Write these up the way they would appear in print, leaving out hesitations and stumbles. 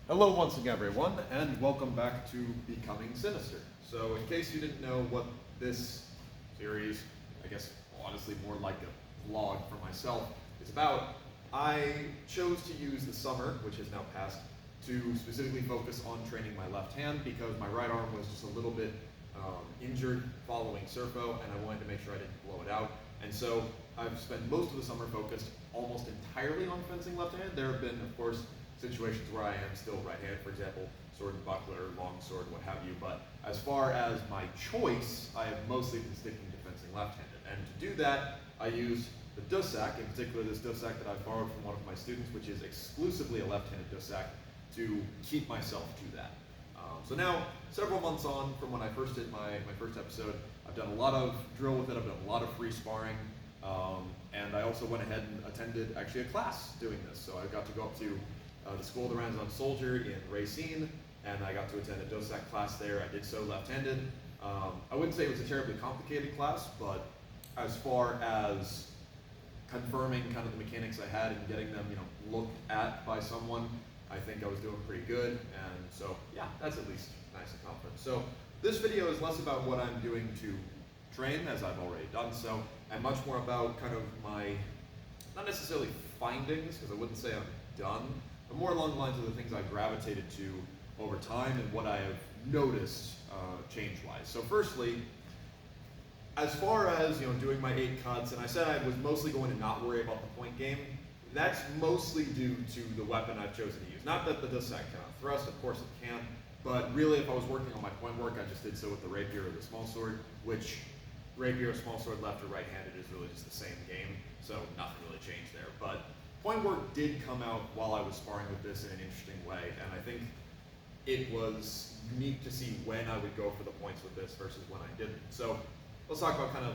Hello once again everyone, and welcome back to Becoming Sinister. So in case you didn't know what this series, I guess honestly more like a vlog for myself, is about, I chose to use the summer, which has now passed, to specifically focus on training my left hand because my right arm was just a little bit injured following Surfo, and I wanted to make sure I didn't blow it out. And so I've spent most of the summer focused almost entirely on fencing left hand. There have been, of course, situations where I am still right-handed, for example, sword and buckler, long sword, what have you. But as far as my choice, I have mostly been sticking to fencing left-handed. And to do that, I use the Dussack, in particular this Dussack that I borrowed from one of my students, which is exclusively a left-handed Dussack, to keep myself to that. So now, several months on from when I first did my first episode, I've done a lot of drill with it, I've done a lot of free sparring, and I also went ahead and attended actually a class doing this. So I got to go up to the School of the Renaissance Soldier in Racine, and I got to attend a Dussack class there. I did so left-handed. I wouldn't say it was a terribly complicated class, but as far as confirming kind of the mechanics I had and getting them, looked at by someone, I think I was doing pretty good, and so yeah, that's at least a nice accomplishment. So this video is less about what I'm doing to train, as I've already done so, and much more about kind of my, not necessarily findings, because I wouldn't say I'm done, but more along the lines of the things I gravitated to over time and what I have noticed change-wise. So firstly, as far as doing my 8 cuts, and I said I was mostly going to not worry about the point game, that's mostly due to the weapon I've chosen to use. Not that the Dussack cannot thrust, of course it can, but really if I was working on my point work, I just did so with the rapier or the small sword, which rapier or small sword left or right-handed is really just the same game, so nothing really changed there. But point work did come out while I was sparring with this in an interesting way, and I think it was unique to see when I would go for the points with this versus when I didn't. So let's talk about kind of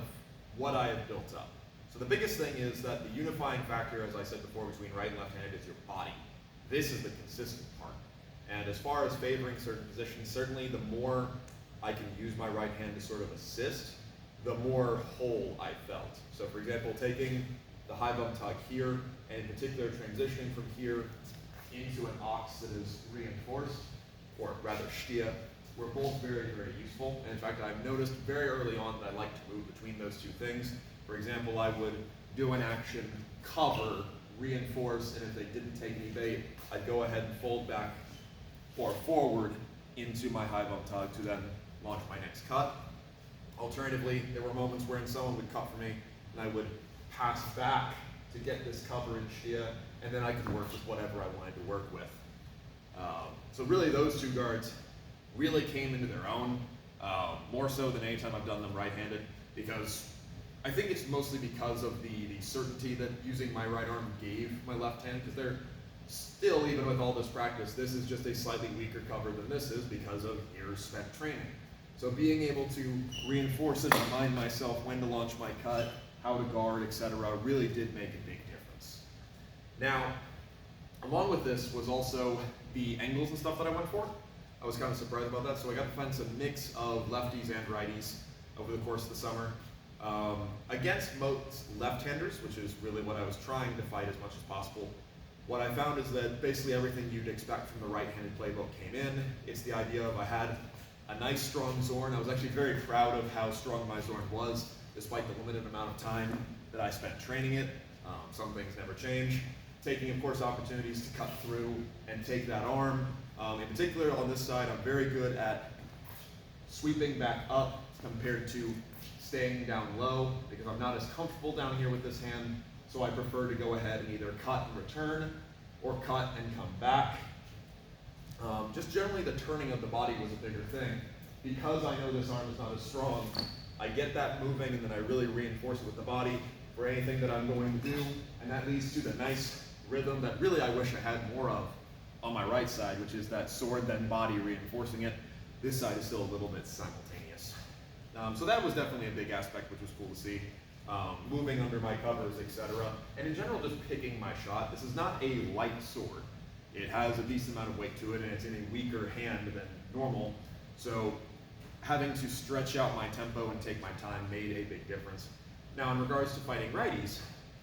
what I have built up. So the biggest thing is that the unifying factor, as I said before, between right and left-handed is your body. This is the consistent part. And as far as favoring certain positions, certainly the more I can use my right hand to sort of assist, the more whole I felt. So for example, taking the high bump tug here, and in particular transitioning from here into an ox that is reinforced, or rather Stia, were both very, very useful. And in fact, I've noticed very early on that I like to move between those two things. For example, I would do an action, cover, reinforce, and if they didn't take any bait, I'd go ahead and fold back or forward into my high bump tug to then launch my next cut. Alternatively, there were moments wherein someone would cut for me, and I would pass back to get this cover in Stia, and then I could work with whatever I wanted to work with. So really those two guards really came into their own, more so than any time I've done them right-handed, because I think it's mostly because of the certainty that using my right arm gave my left hand, because they're still, even with all this practice, this is just a slightly weaker cover than this is because of years spent training. So being able to reinforce and remind myself when to launch my cut, how to guard, etc., really did make a big difference. Now, along with this was also the angles and stuff that I went for. I was kind of surprised about that, so I got to find some mix of lefties and righties over the course of the summer. Against most left-handers, which is really what I was trying to fight as much as possible, what I found is that basically everything you'd expect from the right-handed playbook came in. It's the idea of I had a nice strong Zorn. I was actually very proud of how strong my Zorn was, despite the limited amount of time that I spent training it. Some things never change. Taking, of course, opportunities to cut through and take that arm. In particular, on this side, I'm very good at sweeping back up compared to staying down low, because I'm not as comfortable down here with this hand, so I prefer to go ahead and either cut and return, or cut and come back. Just generally the turning of the body was a bigger thing. Because I know this arm is not as strong, I get that moving and then I really reinforce it with the body for anything that I'm going to do, and that leads to the nice rhythm that really I wish I had more of on my right side, which is that sword then body reinforcing it. This side is still a little bit simultaneous. So that was definitely a big aspect, which was cool to see. Moving under my covers, etc. And in general, just picking my shot. This is not a light sword. It has a decent amount of weight to it, and it's in a weaker hand than normal. So having to stretch out my tempo and take my time made a big difference. Now, in regards to fighting righties,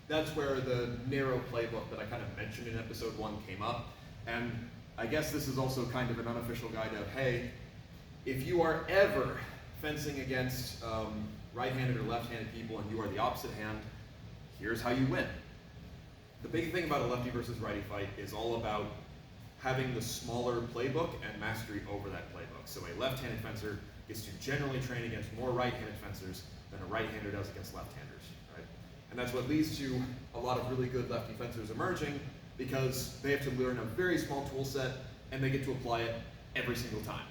that's where the narrow playbook that I kind of mentioned in episode 1 came up. And I guess this is also kind of an unofficial guide of, hey, if you are ever fencing against right-handed or left-handed people and you are the opposite hand, here's how you win. The big thing about a lefty versus righty fight is all about having the smaller playbook and mastery over that playbook. So a left-handed fencer gets to generally train against more right-handed fencers than a right-hander does against left-handers, right? And that's what leads to a lot of really good lefty fencers emerging, because they have to learn a very small tool set and they get to apply it every single time.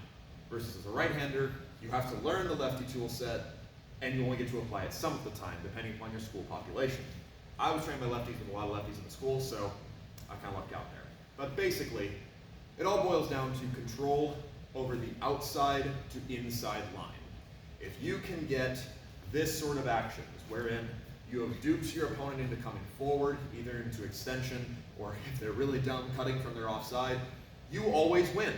Versus as a right-hander, you have to learn the lefty tool set and you only get to apply it some of the time, depending upon your school population. I was trained by lefties with a lot of lefties in the school, so I kind of lucked out there. But basically, it all boils down to control over the outside to inside line. If you can get this sort of actions, wherein you have duped your opponent into coming forward, either into extension, or if they're really dumb, cutting from their offside, you always win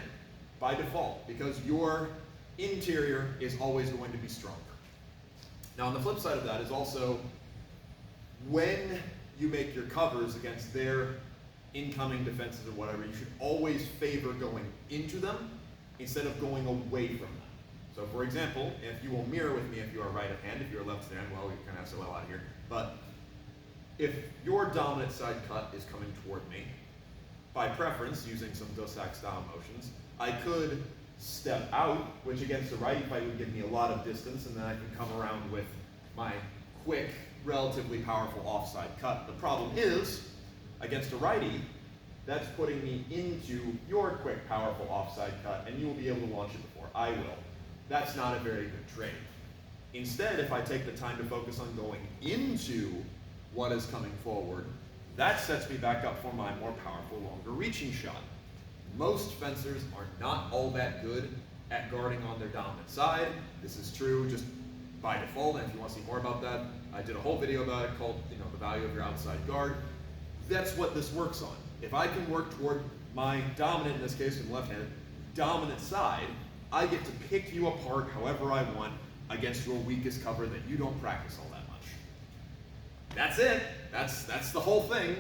by default, because your interior is always going to be stronger. Now on the flip side of that is also, when you make your covers against their incoming defenses or whatever, you should always favor going into them instead of going away from them. So for example, if you will mirror with me if you are right of hand, if you're left hand, well, you're kind of SOL out here, but if your dominant side cut is coming toward me, by preference, using some Dussack style motions, I could step out, which against a righty fight would give me a lot of distance, and then I can come around with my quick, relatively powerful offside cut. The problem is, against a righty, that's putting me into your quick, powerful offside cut, and you will be able to launch it before I will. That's not a very good trade. Instead, if I take the time to focus on going into what is coming forward, that sets me back up for my more powerful, longer reaching shot. Most fencers are not all that good at guarding on their dominant side. This is true just by default, and if you want to see more about that, I did a whole video about it called, the value of your outside guard. That's what this works on. If I can work toward my dominant, in this case with left-handed, dominant side, I get to pick you apart however I want against your weakest cover that you don't practice all that much. That's it. That's the whole thing.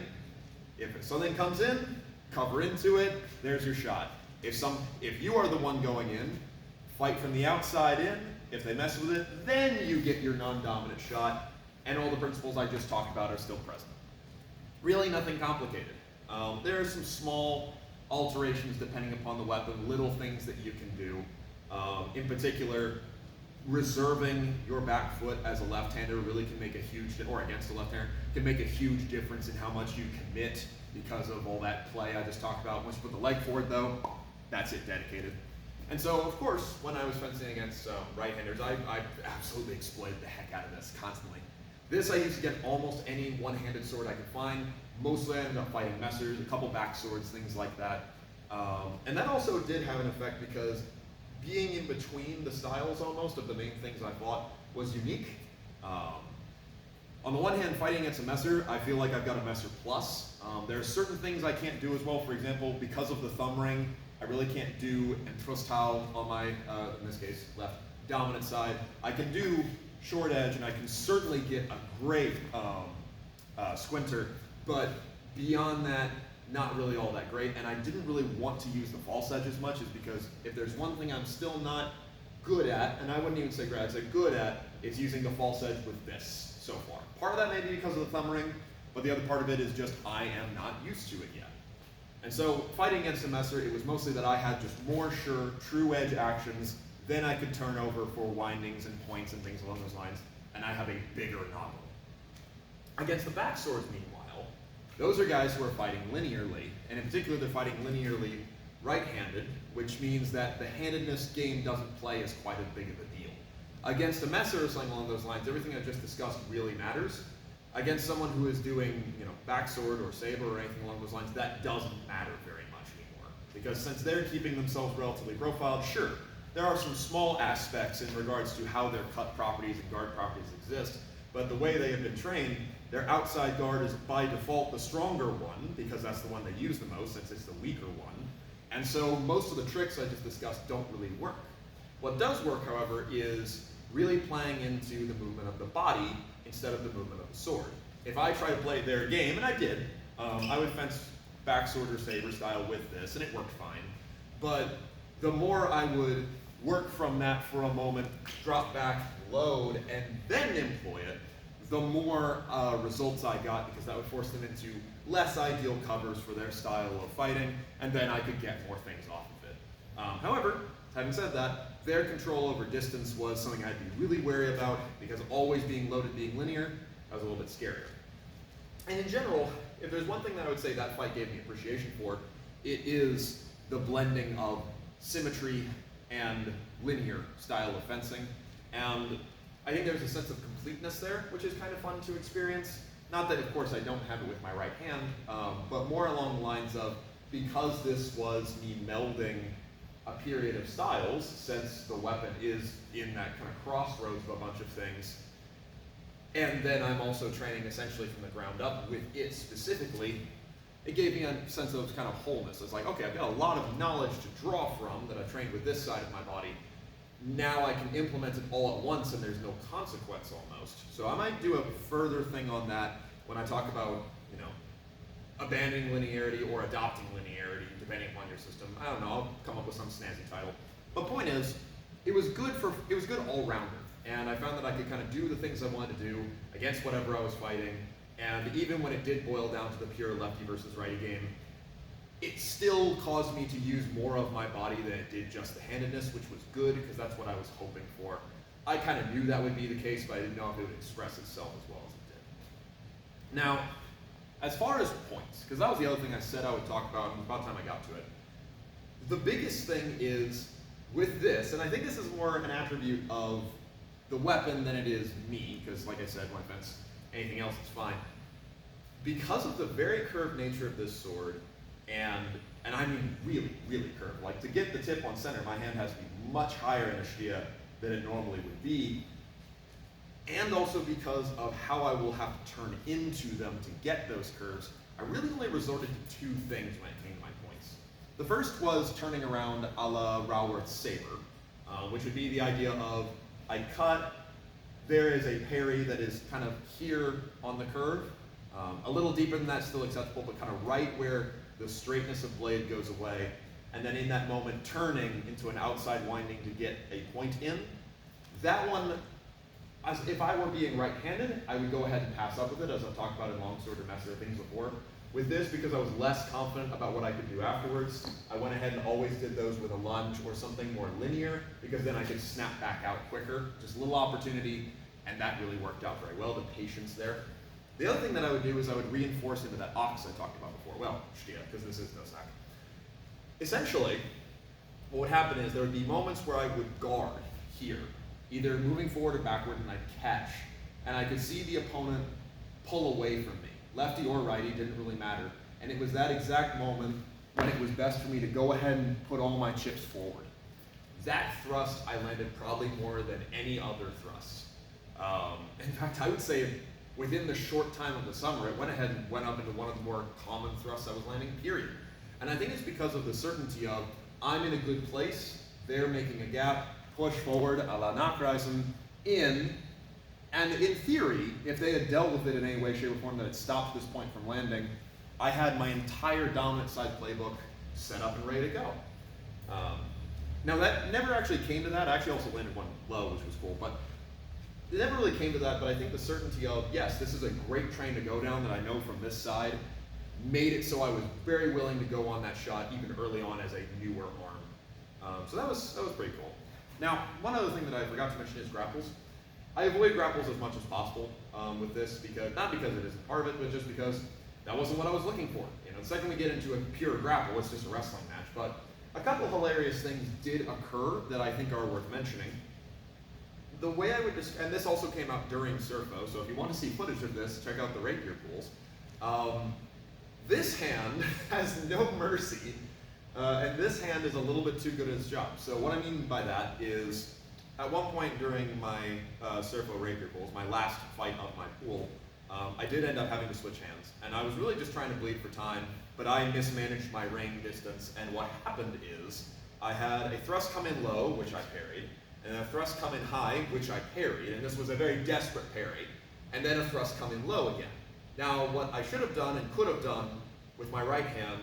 If something comes in, cover into it, there's your shot. If you are the one going in, fight from the outside in. If they mess with it, then you get your non-dominant shot, and all the principles I just talked about are still present. Really nothing complicated. There are some small alterations depending upon the weapon, little things that you can do. In particular, reserving your back foot as a left-hander really can make a huge, or against a left-hander, can make a huge difference in how much you commit because of all that play I just talked about. Once you put the leg forward though, that's it, dedicated. And so, of course, when I was fencing against right-handers, I absolutely exploited the heck out of this constantly. This I used to get almost any one-handed sword I could find. Mostly I ended up fighting messers, a couple back swords, things like that. And that also did have an effect because being in between the styles almost of the main things I fought was unique. On the one hand, fighting against a messer, I feel like I've got a messer plus. There are certain things I can't do as well. For example, because of the thumb ring, I really can't do Entrustile on my, in this case, left dominant side. I can do short edge, and I can certainly get a great squinter, but beyond that, not really all that great. And I didn't really want to use the false edge as much, is because if there's one thing I'm still not good at, and I wouldn't even say great, I'd say good at, is using the false edge with this so far. Part of that may be because of the thumb ring, but the other part of it is just I am not used to it yet. And so fighting against a messer, it was mostly that I had just more sure, true edge actions, then I could turn over for windings and points and things along those lines, and I have a bigger novel. Against the back swords, meanwhile, those are guys who are fighting linearly, and in particular they're fighting linearly right-handed, which means that the handedness game doesn't play as quite as big of a deal. Against a messer or something along those lines, everything I just discussed really matters. Against someone who is doing, backsword or saber or anything along those lines, that doesn't matter very much anymore. Because since they're keeping themselves relatively profiled, sure, there are some small aspects in regards to how their cut properties and guard properties exist, but the way they have been trained, their outside guard is by default the stronger one, because that's the one they use the most, since it's the weaker one. And so most of the tricks I just discussed don't really work. What does work, however, is really playing into the movement of the body instead of the movement of the sword. If I try to play their game, and I did, I would fence backsword or saber style with this, and it worked fine. But the more I would work from that for a moment, drop back, load, and then employ it, the more results I got, because that would force them into less ideal covers for their style of fighting, and then I could get more things off of it. However, having said that, their control over distance was something I'd be really wary about, because always being loaded being linear, that was a little bit scarier. And in general, if there's one thing that I would say that fight gave me appreciation for, it is the blending of symmetry and linear style of fencing. And I think there's a sense of completeness there, which is kind of fun to experience. Not that, of course, I don't have it with my right hand, but more along the lines of, because this was me melding a period of styles, since the weapon is in that kind of crossroads of a bunch of things, and then I'm also training essentially from the ground up with it specifically, it gave me a sense of kind of wholeness. It's like, okay, I've got a lot of knowledge to draw from that I've trained with this side of my body. Now I can implement it all at once and there's no consequence almost. So I might do a further thing on that when I talk about, abandoning linearity or adopting linearity, depending upon your system. I don't know, I'll come up with some snazzy title. But point is, it was good all-rounder. And I found that I could kind of do the things I wanted to do against whatever I was fighting. And even when it did boil down to the pure lefty versus righty game, it still caused me to use more of my body than it did just the handedness, which was good, because that's what I was hoping for. I kind of knew that would be the case, but I didn't know if it would express itself as well as it did. Now, as far as points, because that was the other thing I said I would talk about, and it was about time I got to it. The biggest thing is, with this, and I think this is more an attribute of the weapon than it is me, because like I said, my fence, anything else is fine. Because of the very curved nature of this sword, and I mean really, really curved, like to get the tip on center, my hand has to be much higher in a shia than it normally would be, and also because of how I will have to turn into them to get those curves, I really only resorted to two things when it came to my points. The first was turning around a la Raworth's saber, which would be the idea of I cut, there is a parry that is kind of here on the curve, a little deeper than that, still acceptable, but kind of right where the straightness of blade goes away, and then in that moment turning into an outside winding to get a point in. That one, as if I were being right-handed, I would go ahead and pass up with it, as I've talked about in longsword or master things before. With this, because I was less confident about what I could do afterwards, I went ahead and always did those with a lunge or something more linear, because then I could snap back out quicker. Just a little opportunity, and that really worked out very well, the patience there. The other thing that I would do is I would reinforce into that ox I talked about before. Well, shtia, because this is Dussack. Essentially, what would happen is there would be moments where I would guard here, either moving forward or backward, and I'd catch. And I could see the opponent pull away from me. Lefty or righty, didn't really matter. And it was that exact moment when it was best for me to go ahead and put all my chips forward. That thrust I landed probably more than any other thrust. In fact, I would say within the short time of the summer, it went ahead and went up into one of the more common thrusts I was landing, period. And I think it's because of the certainty of, I'm in a good place, they're making a gap, push forward, a la Nachreisen, in, and in theory, if they had dealt with it in any way, shape, or form that had stopped this point from landing, I had my entire dominant side playbook set up and ready to go. Now that never actually came to that. I actually also landed one low, which was cool, but it never really came to that. But I think the certainty of, yes, this is a great train to go down that I know from this side, made it so I was very willing to go on that shot even early on as a newer arm. So that was pretty cool. Now, one other thing that I forgot to mention is grapples. I avoid grapples as much as possible with this, because not because it isn't part of it, but just because that wasn't what I was looking for. The second we get into a pure grapple, it's just a wrestling match. But a couple of hilarious things did occur that I think are worth mentioning. The way I would and this also came out during Surfo, so if you want to see footage of this, check out the rapier pools. This hand has no mercy, and this hand is a little bit too good at its job. So what I mean by that is, at one point during my Surfo rapier pools, my last fight of my pool, I did end up having to switch hands, and I was really just trying to bleed for time, but I mismanaged my range distance, and what happened is, I had a thrust come in low, which I parried, and a thrust come in high, which I parried, and this was a very desperate parry, and then a thrust come in low again. Now, what I should have done and could have done with my right hand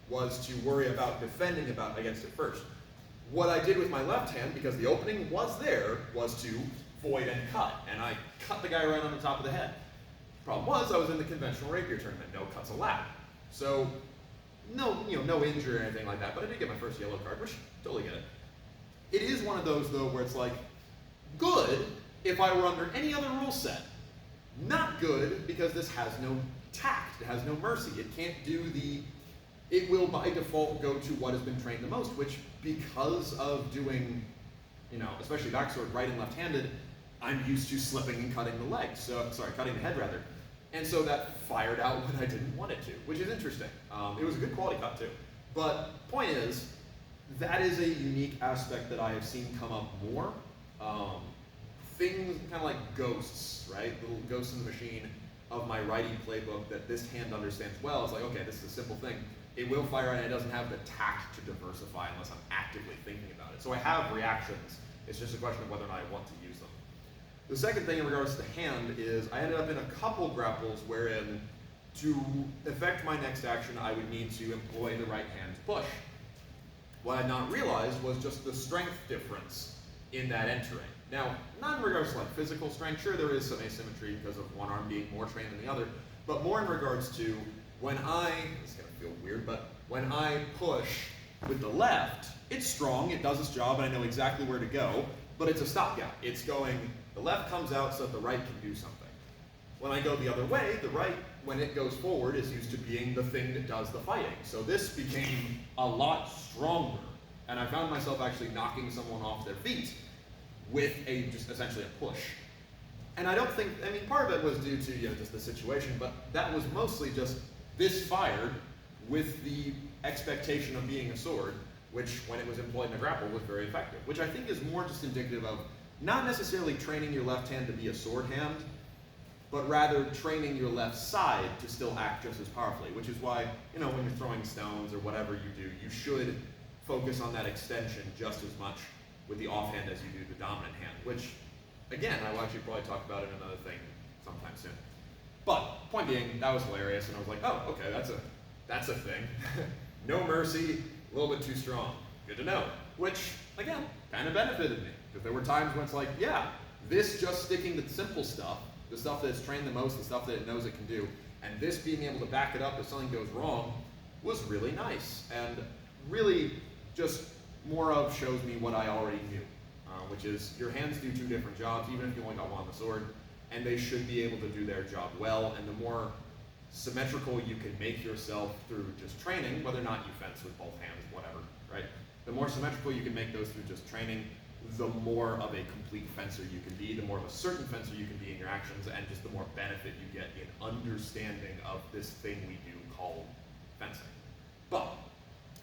was to worry about defending against it first. What I did with my left hand, because the opening was there, was to void and cut, and I cut the guy right on the top of the head. Problem was, I was in the conventional rapier tournament, no cuts allowed. So, no injury or anything like that, but I did get my first yellow card, which, totally get it. It is one of those, though, where it's like, good if I were under any other rule set. Not good because this has no tact, it has no mercy. It can't do it will by default go to what has been trained the most, which because of doing, especially backsword right and left-handed, I'm used to slipping and cutting the legs, cutting the head rather. And so that fired out when I didn't want it to, which is interesting. It was a good quality cut too. But point is, that is a unique aspect that I have seen come up more. Things kind of like ghosts, right? Little ghosts in the machine of my righty playbook that this hand understands well. It's like, okay, this is a simple thing. It will fire and it doesn't have the tact to diversify unless I'm actively thinking about it. So I have reactions. It's just a question of whether or not I want to use them. The second thing in regards to the hand is I ended up in a couple grapples wherein to effect my next action, I would need to employ the right hand push. What I had not realized was just the strength difference in that entering. Now, not in regards to like physical strength, sure there is some asymmetry because of one arm being more trained than the other, but more in regards to when this is gonna feel weird, but when I push with the left, it's strong, it does its job, and I know exactly where to go, but it's a stopgap. It's going, the left comes out so that the right can do something. When I go the other way, the right, when it goes forward, is used to being the thing that does the fighting. So this became a lot stronger, and I found myself actually knocking someone off their feet with just essentially a push. And I don't think, part of it was due to just the situation, but that was mostly just this fired with the expectation of being a sword, which when it was employed in a grapple was very effective, which I think is more just indicative of not necessarily training your left hand to be a sword hand, but rather training your left side to still act just as powerfully, which is why, when you're throwing stones or whatever you do, you should focus on that extension just as much with the offhand as you do the dominant hand, which, again, I will actually probably talk about in another thing sometime soon. But, point being, that was hilarious, and I was like, oh, okay, that's a thing. No mercy, a little bit too strong. Good to know. Which, again, kind of benefited me, because there were times when it's like, yeah, this just sticking to the simple stuff, the stuff that it's trained the most, the stuff that it knows it can do, and this being able to back it up if something goes wrong was really nice, and really just more of shows me what I already knew, which is your hands do two different jobs, even if you only got one on the sword, and they should be able to do their job well, and the more symmetrical you can make yourself through just training, whether or not you fence with both hands, whatever, right? The more symmetrical you can make those through just training, the more of a complete fencer you can be, the more of a certain fencer you can be in your actions, and just the more benefit you get in understanding of this thing we do called fencing. But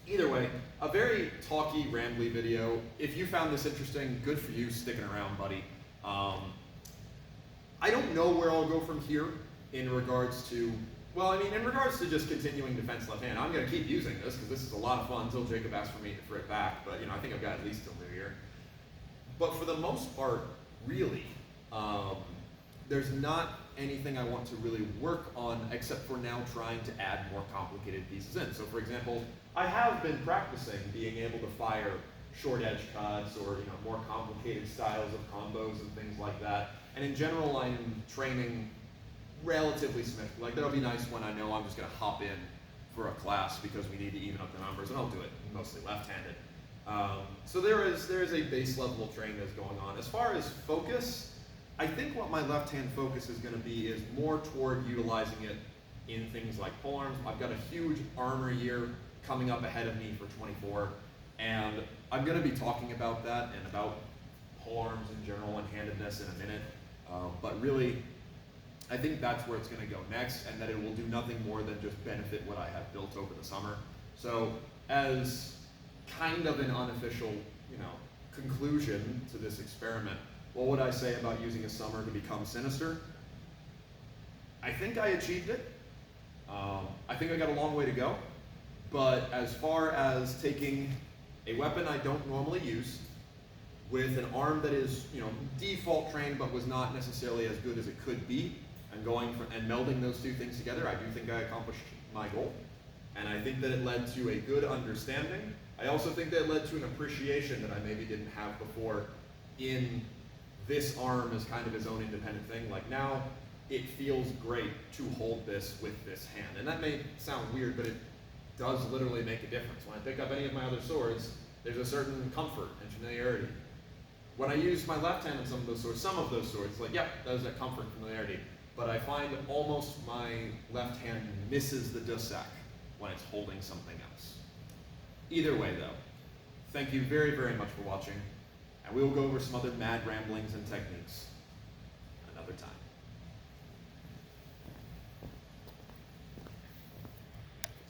either way, a very talky, rambly video. If you found this interesting, good for you sticking around, buddy. I don't know where I'll go from here in regards to, in regards to just continuing defense left hand. I'm going to keep using this because this is a lot of fun until Jacob asks for it back, but I think I've got at least till New Year. But for the most part, really, there's not anything I want to really work on except for now trying to add more complicated pieces in. So for example, I have been practicing being able to fire short edge cuts or more complicated styles of combos and things like that. And in general, I'm training relatively symmetrical. Like that'll be nice when I know I'm just going to hop in for a class because we need to even up the numbers, and I'll do it mostly left-handed. So there is a base level of training that's going on. As far as focus, I think what my left-hand focus is going to be is more toward utilizing it in things like polearms. I've got a huge armor year coming up ahead of me for 24, and I'm going to be talking about that and about polearms in general and handedness in a minute. But really, I think that's where it's going to go next, and that it will do nothing more than just benefit what I have built over the summer. So as kind of an unofficial, conclusion to this experiment, what would I say about using a summer to become Sinister? I think I achieved it. I think I got a long way to go. But as far as taking a weapon I don't normally use, with an arm that is, default trained but was not necessarily as good as it could be, and melding those two things together, I do think I accomplished my goal. And I think that it led to a good understanding. I also think that it led to an appreciation that I maybe didn't have before in this arm as kind of its own independent thing. Like now, it feels great to hold this with this hand. And that may sound weird, but it does literally make a difference. When I pick up any of my other swords, there's a certain comfort and familiarity. When I use my left hand on some of those swords, like, yeah, that is that comfort and familiarity. But I find almost my left hand misses the Dussack when it's holding something else. Either way, though, thank you very, very much for watching, and we will go over some other mad ramblings and techniques another time.